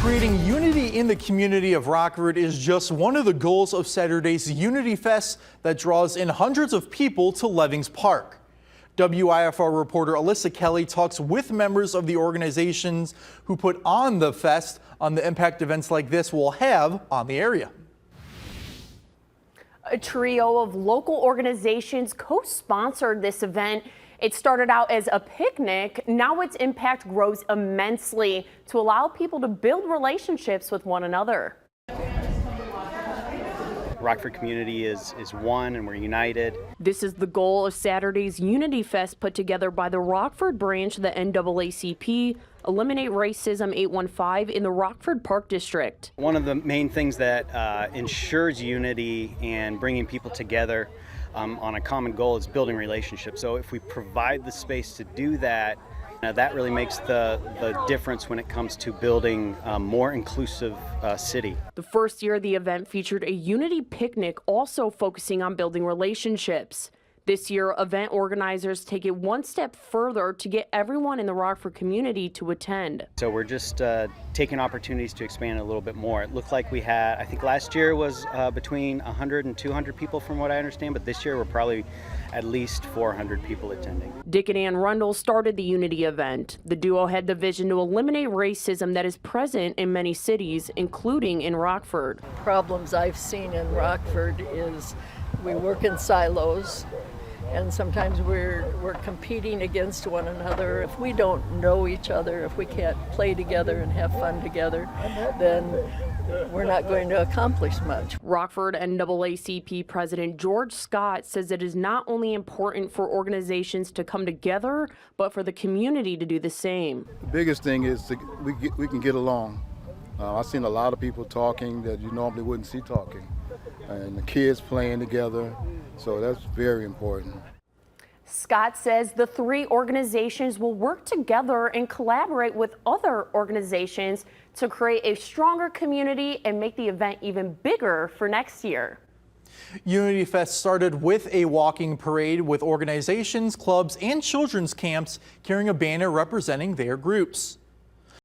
Creating unity in the community of Rockford is just one of the goals of Saturday's Unity Fest that draws in hundreds of people to Levings Park. WIFR reporter Alyssa Kelly talks with members of the organizations who put on the fest on the impact events like this will have on the area. A trio of local organizations co-sponsored this event. It started out as a picnic. Now its impact grows immensely to allow people to build relationships with one another. Rockford community is one and we're united. This is the goal of Saturday's Unity Fest put together by the Rockford branch of the NAACP, Eliminate Racism 815 in the Rockford Park District. One of the main things that ensures unity and bringing people together on a common goal is building relationships. So if we provide the space to do that, that really makes the difference when it comes to building a more inclusive city. The first year the event featured a unity picnic, also focusing on building relationships. This year, event organizers take it one step further to get everyone in the Rockford community to attend. So we're just taking opportunities to expand a little bit more. It looked like we had, I think last year was between 100 and 200 people from what I understand, but this year we're probably at least 400 people attending. Dick and Ann Rundle started the Unity event. The duo had the vision to eliminate racism that is present in many cities, including in Rockford. Problems I've seen in Rockford is we work in silos, and sometimes we're competing against one another. If we don't know each other, if we can't play together and have fun together, then we're not going to accomplish much. Rockford NAACP President George Scott says it is not only important for organizations to come together, but for the community to do the same. The biggest thing is we can get along. I've seen a lot of people talking that you normally wouldn't see talking, and the kids playing together, so that's very important. Scott says the three organizations will work together and collaborate with other organizations to create a stronger community and make the event even bigger for next year. Unity Fest started with a walking parade with organizations, clubs, and children's camps carrying a banner representing their groups.